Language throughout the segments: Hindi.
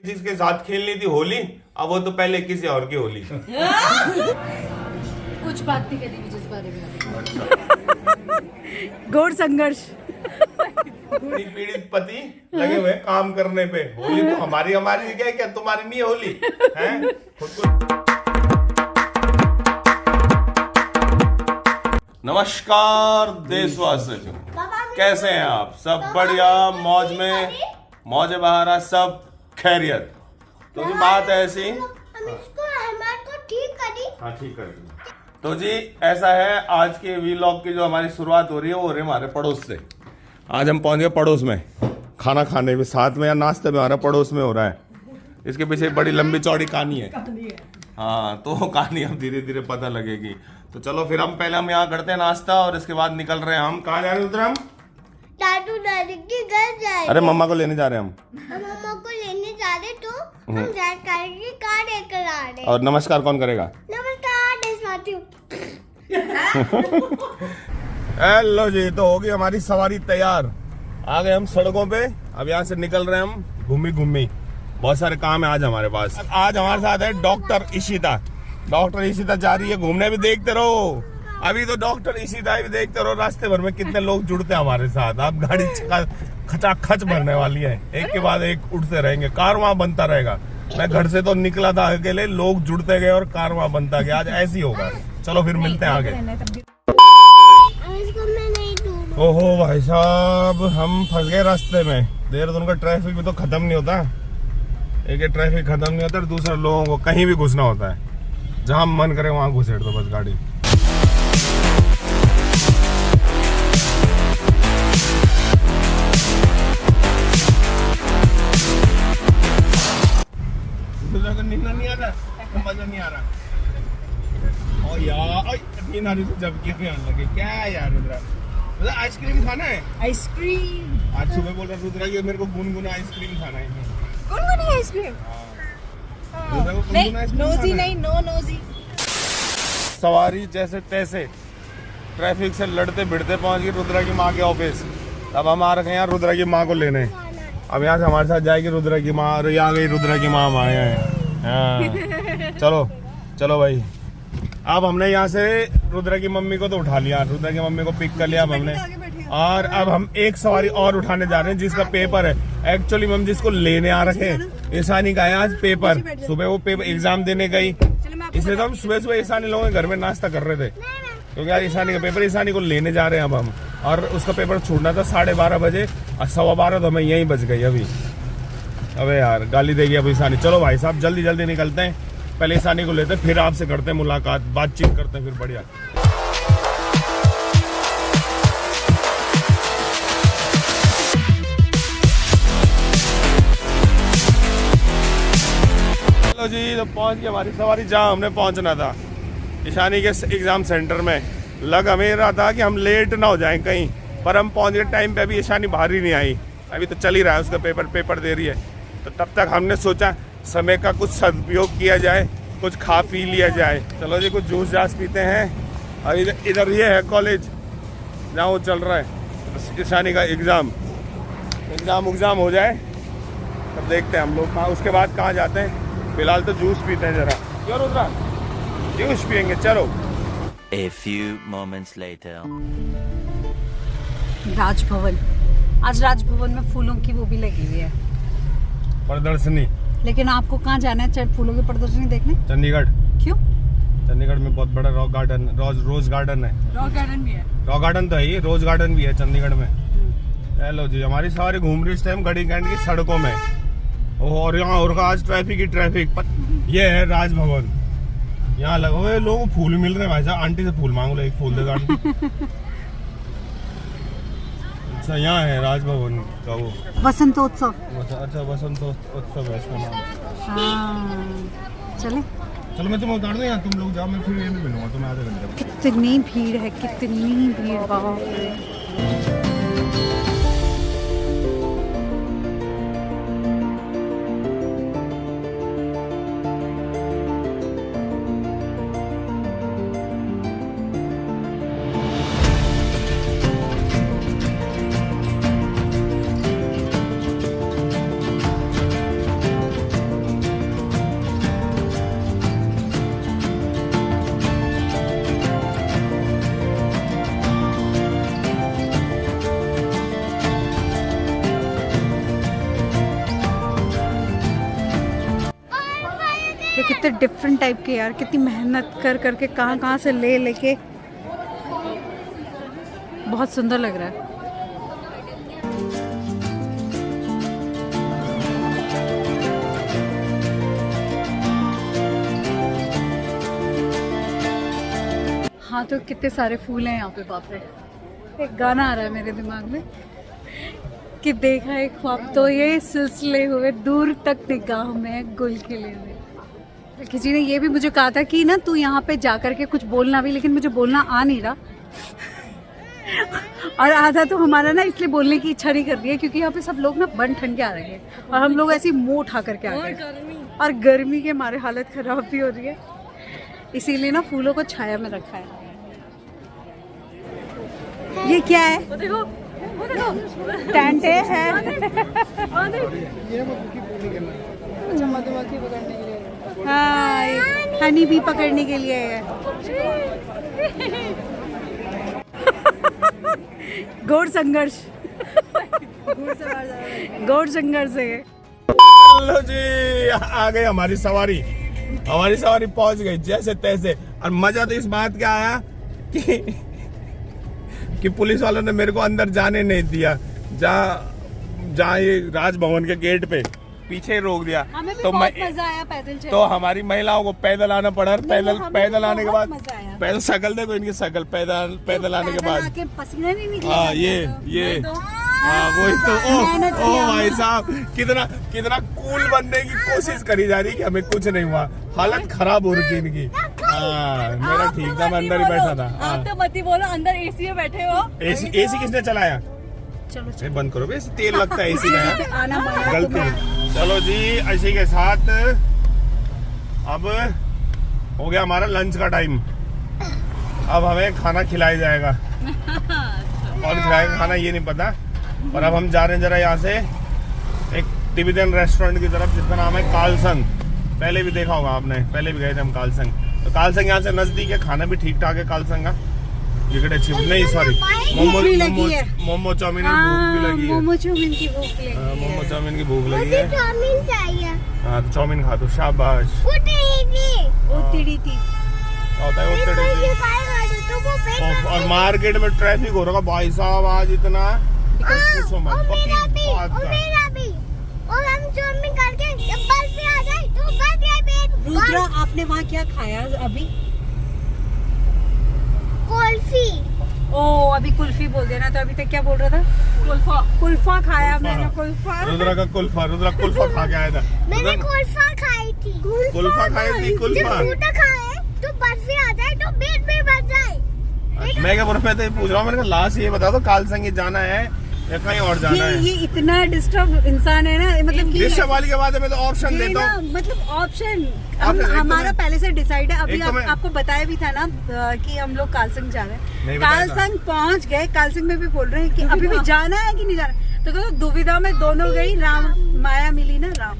जिसके साथ खेलनी थी होली, अब वो तो पहले किसी और की होली। कुछ बात नहीं करी जिस बारे में। घोर संघर्ष। पीड़ित पति लगे हुए काम करने पे। होली तो हमारी हमारी क्या क्या तुम्हारी नहीं है होली है? खुद को। नमस्कार देशवासियों, कैसे हैं आप? सब बढ़िया, मौज में, मौज बहारा, सब खैरियत। तो जी बात है ऐसी, हाँ ठीक कर दी। तो जी ऐसा है, आज के वीलॉग की जो हमारी शुरुआत हो रही है वो हो रही है हमारे पड़ोस से। आज हम पहुंच गए पड़ोस में खाना खाने में, साथ में या नाश्ते में हमारा पड़ोस में हो रहा है। इसके पीछे एक बड़ी लंबी चौड़ी कहानी है। हाँ, तो कहानी अब धीरे धीरे पता लगेगी। तो चलो फिर हम यहाँ करते हैं नाश्ता और इसके बाद निकल रहे हैं। हम कहाँ जा रहे हैं उधर? हम दादू दादी के घर जाए। अरे मम्मा को लेने जा रहे हैं हम। मम्मा को लेने जा रहे तो हम कार लेकर आ रहे। और नमस्कार कौन करेगा? नमस्कार देशवासियों। हेलो जी, तो होगी हमारी सवारी तैयार। आ गए हम सड़कों पे, अब यहाँ से निकल रहे हैं हम घूमी। बहुत सारे काम है आज हमारे पास। आज हमारे साथ है डॉक्टर इशिता। डॉक्टर इशिता जा रही है घूमने, भी देखते रहो। अभी तो डॉक्टर इशिता भी देखते रहो, रास्ते भर में कितने लोग जुड़ते हैं हमारे साथ। अब गाड़ी खचाखच भरने वाली है, एक के बाद एक उठते रहेंगे, कारवां बनता रहेगा। मैं घर से तो निकला था अकेले, लोग जुड़ते गए और कारवां बनता गया। आज ऐसे ही होगा। चलो फिर मिलते हैं आगे। ओहो भाई साहब, हम फंस गए रास्ते में। देहरादून का ट्रैफिक भी तो खत्म नहीं होता। एक ट्रैफिक खत्म नहीं होता, दूसरे लोगों को कहीं भी घुसना होता है। जहां मन करे वहां घुसेड़ दो बस गाड़ी। नींदा नहीं आ रहा, मजा नहीं आ रहा। ओ यार, नींद आ रही तो जब की आने लगे क्या यार। रुद्रा आइसक्रीम खाना है? आइसक्रीम आज सुबह बोल रहा रुद्रा कि मेरे को गुनगुना आइसक्रीम खाना है। गुनगुनी आइसक्रीम? नहीं, नोजी नहीं, नो नोजी। सवारी जैसे तैसे ट्रैफिक से लड़ते भिड़ते पहुंच गई रुद्रा की माँ के ऑफिस। अब हम आ रखे हैं यहाँ रुद्रा की माँ को लेने। अब यहाँ से हमारे साथ जाएगी रुद्रा की माँ। और यहाँ गई रुद्रा की माँ, आए हैं। चलो भाई। अब हमने यहाँ से रुद्रा की मम्मी को तो उठा लिया, रुद्रा की मम्मी को पिक कर लिया अब हमने। और अब हम एक सवारी और उठाने जा रहे हैं जिसका पेपर है। एक्चुअली हम जिसको लेने आ रखे हैं, ईशानी का है आज पेपर। सुबह वो पेपर एग्जाम देने गई, इसलिए तो हम सुबह ईशानी लोगों के घर में नाश्ता कर रहे थे, क्योंकि आज ईशानी का पेपर। ईशानी को लेने जा रहे हैं अब हम, और उसका पेपर छूटना था 12:30 बजे और 12:15 तो हमें यहीं बच गई अभी। अबे यार गाली देगी अब ईशानी। चलो भाई साहब जल्दी निकलते हैं, पहले ईशानी को लेते हैं, फिर आपसे करते हैं मुलाकात, बातचीत करते हैं फिर। बढ़िया। चलो जी, तो पहुंच गई हमारी सवारी जहाँ हमने पहुंचना था, ईशानी के एग्जाम सेंटर में। लग हमें रहा था कि हम लेट ना हो जाएं कहीं, पर हम पहुंच गए टाइम पे। अभी ईशानी बाहर ही नहीं आई, अभी तो चल ही रहा है उसका पेपर दे रही है। तो तब तक हमने सोचा समय का कुछ सदुपयोग किया जाए, कुछ खा पी लिया जाए। चलो जी, कुछ जूस जास पीते हैं। अभी इधर ये है कॉलेज जहाँ वो चल रहा है ईशानी का एग्ज़ाम हो जाए तब देखते हैं हम लोग कहाँ, उसके बाद कहाँ जाते हैं। फिलहाल तो जूस पीते हैं जरा। क्यों रुद्रा, जूस पियेंगे? चलो। A few moments later. Raj Bhavan, आज राजभवन में फूलों की वो भी लगी हुई है प्रदर्शनी। लेकिन आपको कहाँ जाना है फूलों की प्रदर्शनी देखने? चंडीगढ़। क्यों? चंडीगढ़ में बहुत बड़ा रोज गार्डन है। रॉक गार्डन भी है। रॉक गार्डन तो है ही, रोज गार्डन भी है चंडीगढ़ में। हेलो जी, हमारी सारी घूम रही इस टाइम गढ़ी कैंट की सड़कों में। और यहाँ और आज ट्रैफिक। ये है राजभवन। यहाँ लगे हुए लोगों को फूल मिल रहे हैं भाई साहब। आंटी से फूल मांग लो, एक फूल देगा आंटी। अच्छा, यहाँ है राजभवन का वो वसंतोत्सव। अच्छा, वसंतोत्सव है इसका नाम। हाँ, चले। चलो मैं तुम्हें उतार दूँ यहाँ, तुम लोग जाओ, मैं फिर यहीं पे मिलूंगा तुम्हें आधे घंटे में। कितनी भीड़ है, कितनी भीड़, बाप रे। ये कितने डिफरेंट टाइप के यार, कितनी मेहनत कर करके कहाँ से ले लेके, बहुत सुंदर लग रहा है। हाँ तो कितने सारे फूल हैं यहाँ पे, बाप रे। एक गाना आ रहा है मेरे दिमाग में कि देखा एक ख्वाब तो ये सिलसिले हुए दूर तक निगाह में गुल खिले हुए। किसी ने ये भी मुझे कहा था कि ना तू यहाँ पे जा कर के कुछ बोलना भी, लेकिन मुझे बोलना आ नहीं रहा। और आधा तो हमारा ना इसलिए बोलने की इच्छा नहीं कर रही है क्योंकि यहाँ पे सब लोग ना बन ठन के आ रहे हैं और हम लोग ऐसी मुंह उठा करके आ गए और गर्मी के मारे हालत खराब भी हो रही है, इसीलिए ना फूलों को छाया में रखा है। ये क्या है? वो देखो टैंटे है। मधुमक्खी पकड़ने के लिए। हाँ, हनी भी पकड़ने के लिए है। गौड़ संघर्ष, गौड़ संघर्ष है। हेलो जी, आ गई हमारी सवारी पहुंच गई जैसे तैसे। और मजा तो इस बात का आया कि पुलिस वालों ने मेरे को अंदर जाने नहीं दिया। जहाँ ये राजभवन के गेट पे पीछे रोक दिया। हमें भी तो बहुत मजा आया पैदल चलने। तो हमारी महिलाओं को पैदल आना पड़ा। पैदल आने के बाद मजा आया। पैदल शकल देखो इनकी शकल, पैदल आने के बाद पसीना नहीं निकला। हाँ ये हाँ वही तो। ओ भाई साहब, कितना कूल बनने की कोशिश करी जा रही कि हमें कुछ नहीं हुआ। हालत खराब हो रही थी इनकी। हाँ मेरा ठीक था, मैं अंदर ही बैठा था। आप तो मत ही बोलो, अंदर एसी में बैठे हो। एसी किसने चलाया? चलो बंद करो बे, तेल लगता है एसी का। आना गलती। चलो जी, इसी के साथ अब हो गया हमारा लंच का टाइम। अब हमें खाना खिलाया जाएगा। कौन खिलाएगा खाना ये नहीं पता, और अब हम जा रहे हैं जरा यहाँ से एक तिब्बतन रेस्टोरेंट की तरफ जिसका नाम है कालसंग। पहले भी देखा होगा आपने, पहले भी गए थे हम कालसंग। तो कालसंग यहाँ से नजदीक है, खाना भी ठीक ठाक है कालसंग का। ये अच्छी नहीं, सॉरी, मोमो चाउमीन की भूख भी लगी है। मोमो चाउमीन की भूख लगी है। मोमो चाउमीन की भूख लगी है। चाउमीन चाहिए। हाँ तो चाउमीन खा दो, शाबाश। और मार्केट में ट्रैफिक हो रहा भाई साहब आज इतना। और हम चाउमीन करके बस में आ जाए तो बस गए पेट। रुद्रा, आपने वहाँ क्या खाया अभी? कुल्फी। ओ अभी कुल्फी बोल देना, तो अभी तक क्या बोल रहा था? कुल्फा खाया मैंने। रुद्रा कुल्फा खा के आया था। मैंने कुल्फा खाई थी। कुल्फा खाई थी। जब खाए तो बर्फी आ जाए तो पेट में भर जाए। मैं क्या पूछ रहा हूँ, मैंने कहा लास्ट ये बता दो कालसंग जाना है या कहीं और जाना है? ये इतना डिस्टर्ब इंसान है ना, मतलब कि डिस्टर्ब वाली के बाद मैं तो ऑप्शन देता हूँ। मतलब ऑप्शन हमारा पहले से डिसाइड है। अभी आपको बताया भी था ना कि हम लोग कालसंग जा रहे हैं। कालसंग पहुँच गए। कालसंग में भी बोल रहे हैं कि अभी भी जाना है कि नहीं जाना। तो दुविधा में दोनों गई। राम माया मिली ना, राम।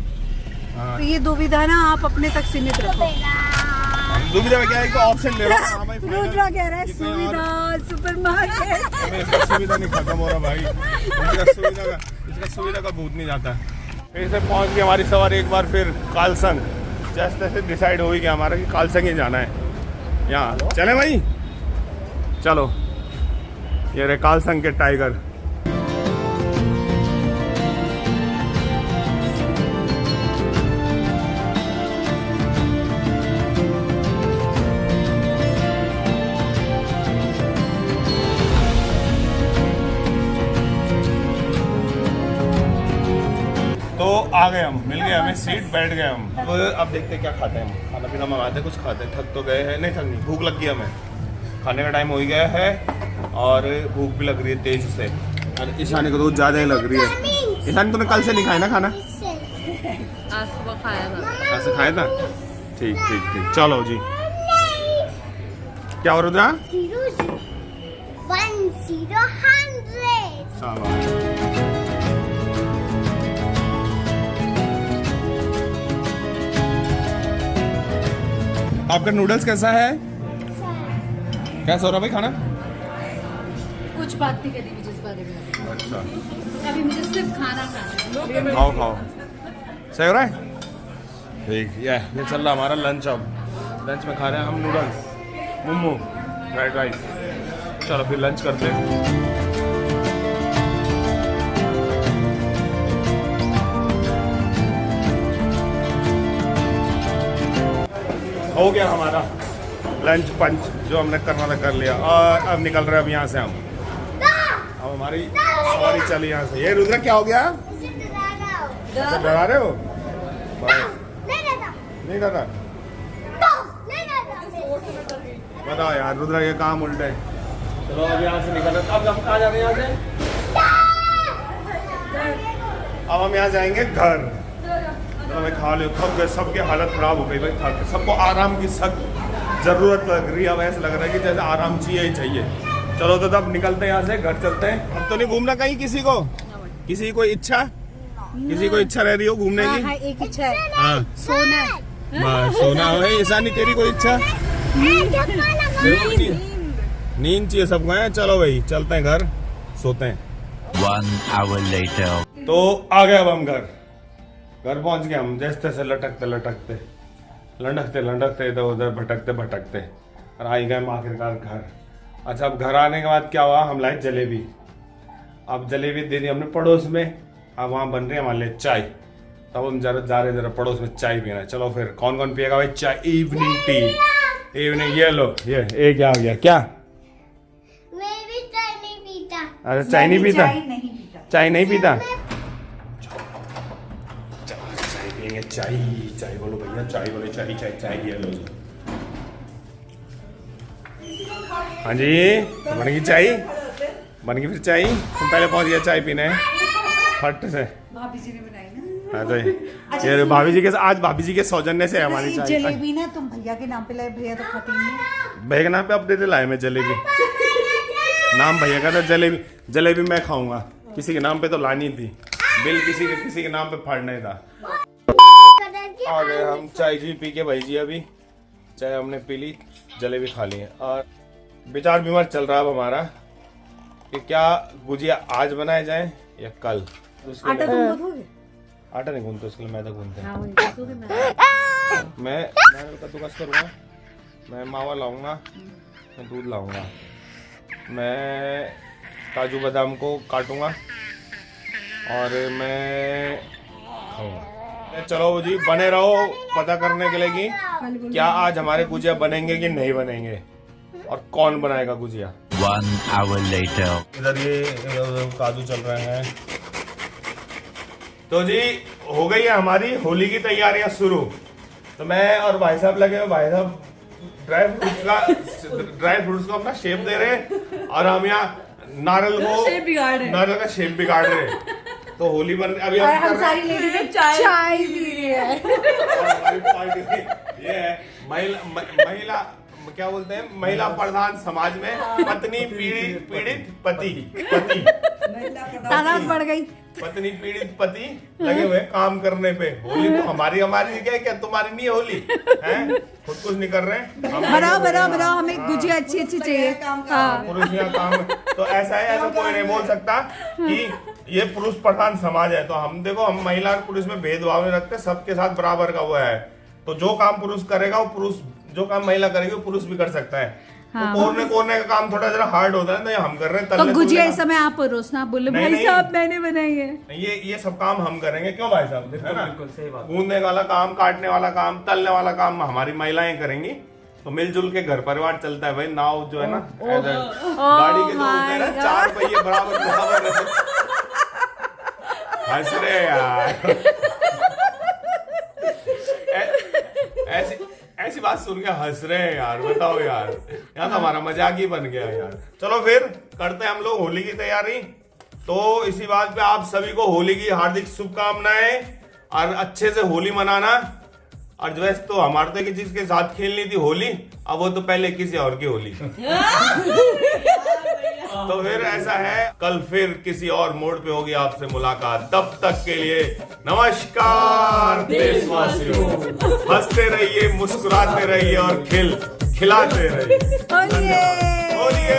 तो ये दुविधा ना आप अपने तक सीमित रखो। दुविधा में क्या है, तो ऑप्शन ले रहा हूँ। रुद्रा कह रहा है सुविधा सुपरमार्केट। सुविधा नहीं खत्म हो रहा भाई, इसका सुविधा का भूत नहीं जाता। फिर से पहुंच गई हमारी सवारी एक बार फिर कालसंग। जैसे तैसे डिसाइड हो गई कि हमारा कि कालसंग ही जाना है। यहाँ चले भाई, चलो। ये रहे कालसंग के टाइगर। तो आ गए हम, मिल गए हमें सीट, बैठ गए हम। अब देखते हैं क्या खाते हैं हम। खाना पीना मंगाते, कुछ खाते हैं। थक तो गए हैं, नहीं थक नहीं, भूख लग गई हमें। खाने का टाइम हो गया है और भूख भी लग रही है तेज से। और ईशानी को तो ज़्यादा ही लग रही है। ईशानी तूने कल से नहीं खाया ना खाना? आज सुबह खाया था। आज से खाया था? ठीक ठीक ठीक, चलो जी। क्या हो रहा? 100 आपका नूडल्स कैसा है? कैसा हो रहा भाई खाना? कुछ बात नहीं करी मुझे इस बारे में। अच्छा, अभी मुझे सिर्फ खाना खाना है। खाओ। सही हो रहा है? ठीक, ये चल रहा हमारा लंच। अब लंच में खा रहे हैं हम नूडल्स, मोमो, फ्राइड राइस। चलो फिर लंच करते हैं। हो गया हमारा लंच पंच, जो हमने करना था कर लिया, और अब निकल रहे हैं अब यहाँ से हम। अब हमारी सवारी चली यहाँ से। ये रुद्र क्या हो गया? अच्छा, डरा रहे हो? नहीं दादा, बताओ यार, रुद्र के काम उल्टे। चलो अब यहाँ से निकल रहे। अब हम कहाँ जा रहे हैं? यहाँ से अब हम यहाँ जाएंगे घर। तो मैं खा लियो, थक गए, सबकी हालत खराब हो गई भाई, थक, सबको आराम की सख्त जरूरत लग रही है। अब ऐसा लग रहा है कि जैसे आराम चाहिए ही चाहिए। चलो तो तब निकलते हैं यहाँ से, घर चलते हैं। अब तो नहीं घूमना कहीं किसी को? किसी की कोई इच्छा? किसी को इच्छा रह रही हो घूमने की? हाँ, एक इच्छा है, हाँ, सोना। बस सोना हो। ऐसा नहीं, तेरी कोई इच्छा? नींद चाहिए सबको है। चलो भाई चलते हैं घर, सोते हैं। 1 hour later. तो आ गए अब हम घर पहुंच गए हम। जैसे तैसे लटकते लटकते इधर उधर भटकते और आ गए हम आखिरकार घर। अच्छा, अब घर आने के बाद क्या हुआ, हम लाए जलेबी। अब जलेबी दे दी हमने पड़ोस में। अब वहाँ बन रही है हमारे लिए चाय। तब हम जा रहे पड़ोस में चाय पीना। चलो फिर कौन कौन पिएगा भाई चाय? Evening tea, evening. ये लो, ये क्या हो गया? क्या? मैं भी चाय नहीं पीता। अच्छा, चाय नहीं पीता? चाय नहीं पीता? चाय बोलो भैया, चाय बोलो, चाय ये लो। हाँ जी, बन गई चाय? बन गई फिर चाय? तुम पहले पहुंच गया चाय पीने फट से। भाभी जी ने बनाई ना। हाँ तो ये भाभी जी के, आज भाभी जी के सौजन्य से हमारी चाय। जलेबी ना तुम भैया के नाम पे लाए, भैया तो खाते नहीं है। भैया के नाम पे अपडेट लाए मैं जलेबी। नाम भैया का था जलेबी मैं खाऊंगा। किसी के नाम पे तो लानी थी, बिल किसी के नाम पे फाड़ना ही था। आ गए हम चाय जी पी के भाई जी। अभी चाय हमने पी ली, जलेबी खा ली है और विचार विमर्श चल रहा है अब हमारा कि क्या गुजिया आज बनाए जाए या कल। तो आटा तुम गूंथोगे? आटा नहीं गूंथते, उसके लिए मैदा गूंथते हैं। हाँ, वही गूंथोगे मैं। मैं कद्दूकस करूँगा, मैं मावा लाऊंगा, मैं दूध लाऊंगा, मैं काजू बादाम को काटूंगा और मैं खाऊंगा। चलो जी बने रहो पता करने के लिए कि क्या आज हमारे गुजिया बनेंगे कि नहीं बनेंगे और कौन बनाएगा गुजिया। 1 hour later. इधर ये काजू चल रहे हैं। तो जी हो गई है हमारी होली की तैयारियां शुरू। तो मैं और भाई साहब लगे, भाई साहब ड्राई फ्रूट्स को अपना शेप दे रहे और हम यहाँ नारियल का शेप बिगाड़ रहे। तो होली बन अभी हम सारी लेडीज चाय पी रही है। हमारी पार्टी ये है महिला क्या बोलते हैं, महिला प्रधान समाज में पत्नी पीड़ित पति तादाद बढ़ गई। पत्नी पीड़ित पति लगे हुए काम करने पे। होली तो हमारी क्या तुम्हारी नहीं होली है? खुद कुछ नहीं कर रहे हैं। बनाओ हमें गुजिया अच्छी चाहिए। पुरुष यहाँ काम। तो ऐसा है, ऐसा कोई नहीं बोल सकता कि ये पुरुष प्रधान समाज है। तो हम देखो, हम महिला और पुरुष में भेदभाव नहीं रखते, सबके साथ बराबर का वो है। तो जो काम पुरुष करेगा वो पुरुष, जो काम महिला करेगी वो पुरुष भी कर सकता है। हाँ, तो कोरने का काम थोड़ा जरा हार्ड होता है, तो ये हम कर रहे हैं। तो गुजिया इस समय आप परोसना, बोले भाई साहब मैंने बनाई है। ये सब काम हम करेंगे, क्यों भाई साहब? देखो ना, बिल्कुल सही बात। गूंदने वाला काम, काटने वाला काम, तलने वाला काम हमारी महिलाएं करेंगी। तो मिलजुल के घर परिवार चलता है भाई। नाव जो है ना, गाड़ी के जो होते हैं ना, 4 पहिए बराबर हंस रहे यार। ऐसी बात सुन के हंस रहे हैं यार, बताओ यार, यहाँ तो हमारा मजाक ही बन गया यार। चलो फिर करते हैं हम लोग होली की तैयारी। तो इसी बात पे आप सभी को होली की हार्दिक शुभकामनाएं और अच्छे से होली मनाना। और जो है तो हमारे तो किसी के साथ खेलनी थी होली, अब वो तो पहले किसी और की होली। तो फिर ऐसा है, कल फिर किसी और मोड पे होगी आपसे मुलाकात। तब तक के लिए नमस्कार देशवासियों। हंसते रहिए, मुस्कुराते रहिए और खिलाते रहिए। होली है।